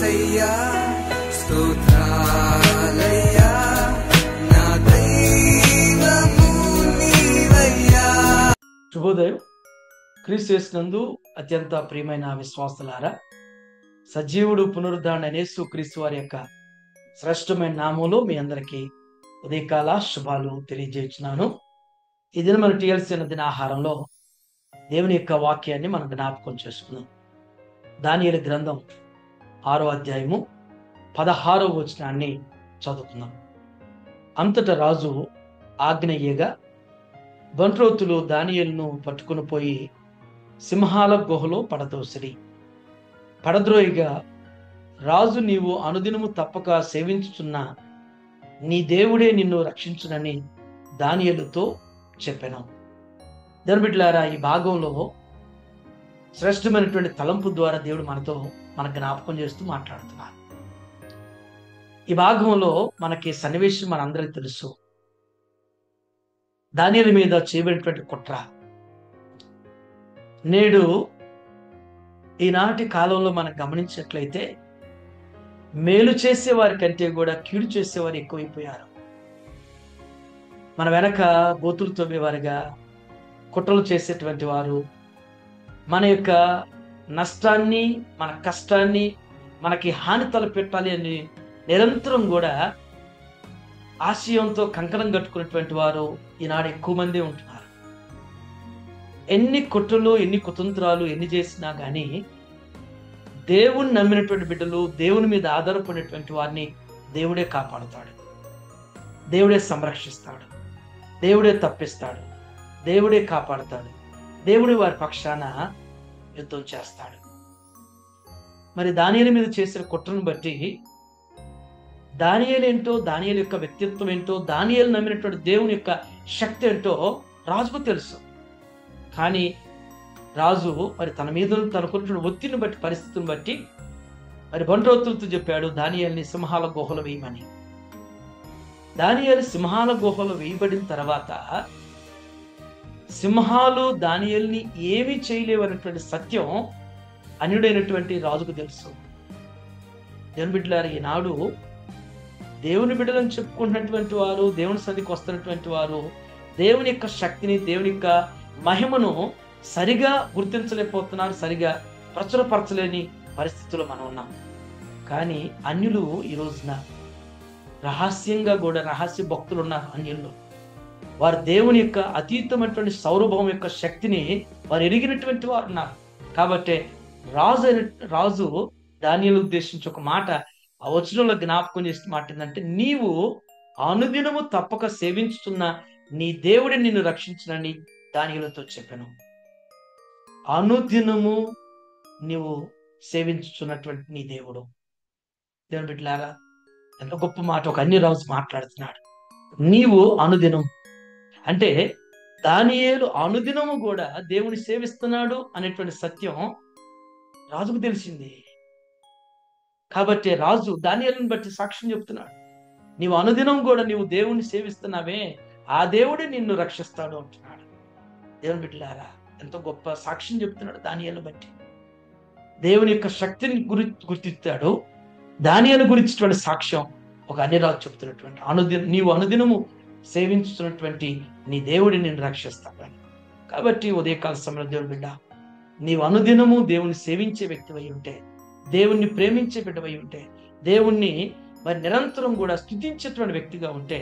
యేసయ్యా స్తోత్రాలయ్యా నా దైవము నీవయ్యా. శుభోదయం. క్రీస్తు యేసునందు అత్యంత ప్రియమైన విశ్వాసులారా, సజీవుడు పునరుద్ధరణ యేసు క్రీస్తు వారి యొక్క శ్రేష్టమైన నామంలో మీ అందరికీ ఉదయకాల శుభాలు తెలియజేస్తున్నాను. ఈ దిన మన టీఎల్సీ అన్న దిన ఆహారంలో దేవుని యొక్క వాక్యాన్ని మనం జ్ఞాపకం చేసుకుందాం. దానియేలు గ్రంథం 6వ అధ్యాయము 16వ వచనాన్ని చదువుకుందాం. అంతటా రాజు ఆజ్ఞయ్యగా బంట్రోతులు దానియేలును పట్టుకుని పోయి సింహాల గుహలో పడదోసిరి. పడద్రోయిగా రాజు, నీవు అనుదినము తప్పక సేవించుచున్న నీ దేవుడే నిన్ను రక్షించునని దానియేలుతో చెప్పాను. దేవుని బిడ్డలారా, ఈ భాగంలో శ్రేష్టమైనటువంటి తలంపు ద్వారా దేవుడు మన జ్ఞాపకం చేస్తూ మాట్లాడుతున్నారు. ఈ భాగంలో మనకి సన్నివేశం మనందరికీ తెలుసు. దానియేలు మీద చేయబడినటువంటి కుట్ర నేడు ఈనాటి కాలంలో మనం గమనించినట్లయితే మేలు చేసేవారి కంటే కూడా కీడు చేసేవారు ఎక్కువైపోయారు. మన వెనక గోతులు తవ్వేవారుగా, కుట్రలు చేసేటువంటి వారు, మన యొక్క నష్టాన్ని, మన కష్టాన్ని మనకి హాని తలపెట్టాలి అని నిరంతరం కూడా ఆశయంతో కంకణం కట్టుకున్నటువంటి వారు ఈనాడు ఎక్కువ మంది ఉంటున్నారు. ఎన్ని కుట్రలు, ఎన్ని కుతంత్రాలు ఎన్ని చేసినా కానీ దేవుని నమ్మినటువంటి బిడ్డలు, దేవుని మీద ఆధారపడినటువంటి వారిని దేవుడే కాపాడుతాడు, దేవుడే సంరక్షిస్తాడు, దేవుడే తప్పిస్తాడు, దేవుడే కాపాడుతాడు, దేవుడే వారి పక్షాన యుద్ధం చేస్తాడు. మరి దానియేలు మీద చేసిన కుట్రను బట్టి దానియేలు ఏంటో, దానియేలు యొక్క వ్యక్తిత్వం ఏంటో, దానియేలు నమ్మినటువంటి దేవుని యొక్క శక్తి ఏంటో రాజుకు తెలుసు. కానీ రాజు మరి తన మీద తనకున్నటువంటి ఒత్తిడిని బట్టి, పరిస్థితిని బట్టి మరి బంట్రోతులతో చెప్పాడు దానియేలుని సింహాల గుహలో వేయమని. దానియేలు సింహాల గుహలో వేయబడిన తర్వాత సింహాలు దానియేలుని ఏమీ చేయలేవనేటువంటి సత్యం అన్యుడైనటువంటి రాజుకు తెలుసు. దేవుని బిడ్డలారా, ఈనాడు దేవుని బిడ్డలను చెప్పుకుంటున్నటువంటి వారు, దేవుని సన్నిధికి వస్తున్నటువంటి వారు దేవుని యొక్క శక్తిని, దేవుని యొక్క మహిమను సరిగా గుర్తించలేకపోతున్నారు, సరిగా ప్రచురపరచలేని పరిస్థితుల్లో మనం ఉన్నాం. కానీ అన్యులు ఈ రోజున రహస్యంగా కూడా, రహస్య భక్తులు ఉన్నారు అన్యుల్లో. వారు దేవుని యొక్క అతీతమైనటువంటి సౌరభం యొక్క శక్తిని వారు ఎరిగినటువంటి వారు ఉన్నారు. కాబట్టి రాజు దానియేలు ఉద్దేశించి ఒక మాట ఆ వచనంలో జ్ఞాపకం చేసిన మాట ఏంటంటే, నీవు అనుదినము తప్పక సేవించుతున్న నీ దేవుడే నిన్ను రక్షించునని దానియేలుతో చెప్పాను. అనుదినము నీవు సేవించుతున్నటువంటి నీ దేవుడు. దేవుని బిడ్డలారా, ఎంత గొప్ప మాట ఒక అన్య రాజు మాట్లాడుతున్నాడు. నీవు అనుదినం అంటే దానియేలు అనుదినము కూడా దేవుని సేవిస్తున్నాడు అనేటువంటి సత్యం రాజుకు తెలిసింది. కాబట్టి రాజు దానియేలుని బట్టి సాక్ష్యం చెప్తున్నాడు. నీవు అనుదినం కూడా నీవు దేవుని సేవిస్తున్నావే, ఆ దేవుడే నిన్ను రక్షిస్తాడు అంటున్నాడు. దేవుని బిడ్డలారా, ఎంతో గొప్ప సాక్ష్యం చెప్తున్నాడు దానియేలుని బట్టి. దేవుని యొక్క శక్తిని గుర్తిస్తాడు. దానియేలు గురించినటువంటి సాక్ష్యం ఒక అన్యరాజు చెప్తున్నటువంటి నీవు అనుదినము సేవించుతున్నటువంటి నీ దేవుడి నిన్ను రక్షిస్తాడని. కాబట్టి ఉదయకాల సమయంలో దేవుని బిడ్డ, నీవు అనుదినము దేవుని సేవించే వ్యక్తివై ఉంటే, దేవుణ్ణి ప్రేమించే బిడ్డవై ఉంటే, దేవుణ్ణి మరి నిరంతరం కూడా స్తుతించేటువంటి వ్యక్తిగా ఉంటే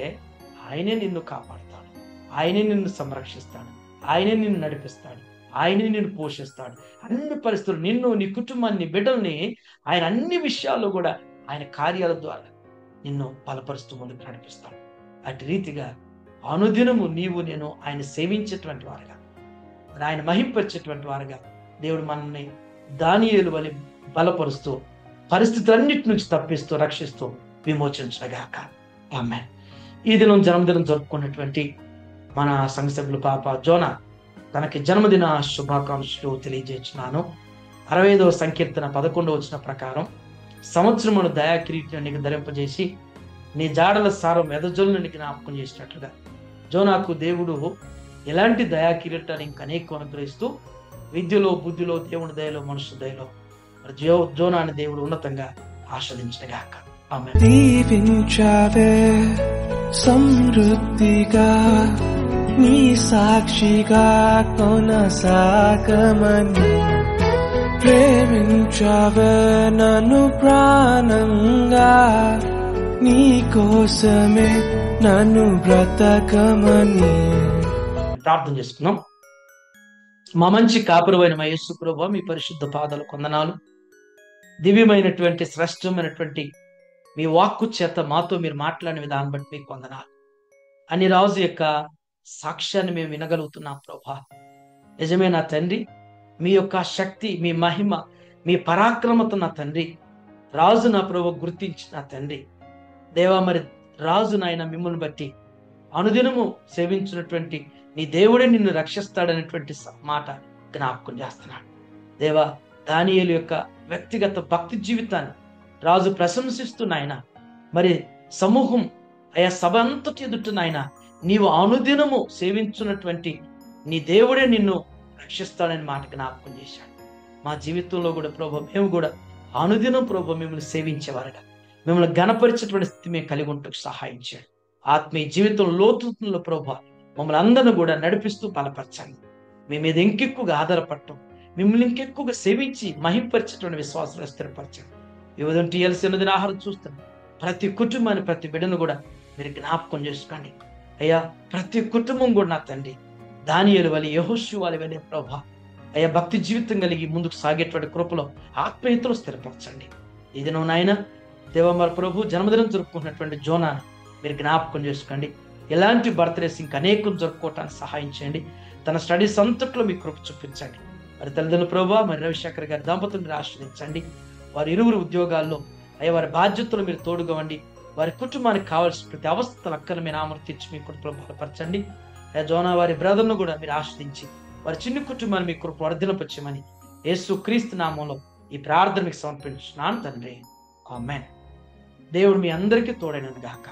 ఆయనే నిన్ను కాపాడుతాడు, ఆయనే నిన్ను సంరక్షిస్తాడు, ఆయనే నిన్ను నడిపిస్తాడు, ఆయనే నిన్ను పోషిస్తాడు. అన్ని పరిస్థితులు నిన్ను, నీ కుటుంబాన్ని, బిడ్డల్ని ఆయన అన్ని విషయాల్లో కూడా ఆయన కార్యాల ద్వారా నిన్ను బలపరుస్తూ ముందుకు నడిపిస్తాడు. అటు రీతిగా అనుదినము నీవు నేను ఆయన సేవించేటువంటి వారుగా, ఆయన మహింపరిచేటువంటి వారుగా దేవుడు మనల్ని దానియేలు వలె బలపరుస్తూ, పరిస్థితులన్నిటి నుంచి తప్పిస్తూ, రక్షిస్తూ విమోచించగాక. ఆమేన్. ఈ దినం జన్మదినం జరుపుకున్నటువంటి మన సంఘ సభ్యులు పాప జోనా, తనకి జన్మదిన శుభాకాంక్షలు తెలియజేస్తున్నాను. 65వ సంకీర్తన 11వ వచనం ప్రకారం, సంవత్సరమును దయా కిరీటం నీకు ధరింపజేసి నీ జాడల సారం ఎదజొల్లను నీకు జ్ఞాపకం చేసినట్లుగా జోనాకు దేవుడు ఎలాంటి దయా కిరీటాన్ని ఇంకా అనేక అనుగ్రహిస్తూ విద్యలో, బుద్ధిలో, దేవుని దయలో, మనుషు దయలో జోనాని దేవుడు ఉన్నతంగా ఆస్వాదించుగాక. ఆమేన్. దీవించావే సమృద్ధిగా నీ సాక్షిగా కొనసాగమని, ప్రేమించావే నన్ను ప్రాణంగా, నీ కోసమే నన్ను బ్రతకమని. ప్రార్థన చేసుకున్నాం. మా మంచి కాపురమైన మా యేసు ప్రభువా, మీ పరిశుద్ధ పాదాలు కొందనాలు. దివ్యమైనటువంటి శ్రేష్టమైనటువంటి మీ వాక్కు చేత మాతో మీరు మాట్లాడిన విధానం బట్టి మీకు వందనాలు. అని రాజు యొక్క సాక్ష్యాన్ని మేము వినగలుగుతున్నాం ప్రభా. నిజమే నా తండ్రి, మీ యొక్క శక్తి, మీ మహిమ, మీ పరాక్రమత నా తండ్రి రాజు నా ప్రభు గుర్తించి నా తండ్రి దేవా, మరి రాజు నాయన మిమ్మల్ని బట్టి అనుదినము సేవించినటువంటి నీ దేవుడే నిన్ను రక్షిస్తాడనేటువంటి మాట జ్ఞాపకం చేస్తున్నాడు. దేవా, దానియేలు యొక్క వ్యక్తిగత భక్తి జీవితాన్ని రాజు ప్రశంసిస్తూ నాయన, మరి సమూహం అయా సభ అంతటి ఎదుట నాయన నీవు అనుదినము సేవించున్నటువంటి నీ దేవుడే నిన్ను రక్షిస్తాడని మాట జ్ఞాపకం చేశాడు. మా జీవితంలో కూడా ప్రభు మేము కూడా అనుదినం ప్రభు మిమ్మల్ని సేవించేవారుగా, మిమ్మల్ని ఘనపరిచేటువంటి స్థితి మేము కలిగి ఉంటూ సహాయం చేయండి. ఆత్మీయ జీవితం లోతుల్లో ప్రభు మమ్మల్ని అందరిని కూడా నడిపిస్తూ బలపరచండి. మీ మీద ఇంకెక్కువగా ఆధారపడటం, మిమ్మల్ని ఇంకెక్కువగా సేవించి మహింపరిచేటువంటి విశ్వాసాలు స్థిరపరచండి. ఈ ఉదయం టీఎల్సీ అన్నదిన ఆహారం చూస్తాను ప్రతి కుటుంబాన్ని, ప్రతి బిడ్డను కూడా మీరు జ్ఞాపకం చేసుకోండి అయ్యా. ప్రతి కుటుంబం కూడా నా తండ్రి దానియేలు వలె, యెహోషువ వలె ప్రభా అయ్యా భక్తి జీవితం కలిగి ముందుకు సాగేటువంటి కృపలో ఆత్మీయతలో స్థిరపరచండి. ఇది నువ్వు నాయన దేవా, మరి ప్రభు జన్మదినం జరుపుకున్నటువంటి జోనాను మీరు జ్ఞాపకం చేసుకోండి. ఎలాంటి బర్త్డేస్ ఇంకా అనేకం జరుపుకోవటానికి సహాయం చేయండి. తన స్టడీస్ అంతట్లో మీ కృప చూపించండి. మరి తల్లిదండ్రులు ప్రభు, మరి రవిశేఖర్ గారి దంపతులు మీరు ఆశ్రయించండి. వారి ఇరువురు ఉద్యోగాల్లో అయ్యా వారి బాధ్యతలు మీరు తోడుగా ఉండి, వారి కుటుంబానికి కావాల్సిన ప్రతి అవస్థల అక్కను మీరు ఆమర్తించి మీ కృపలో బలపరచండి. అయ్యా జోనా వారి బ్రదర్ను కూడా మీరు ఆశ్రయించి వారి చిన్న కుటుంబాన్ని మీ కృప వర్ధింపచేయమని యేసు క్రీస్తు నామంలో ఈ ప్రార్థన మీకు సమర్పించున్నాను తండ్రి. ఆమేన్. దేవుడు మీ అందరికీ తోడైనది గాక.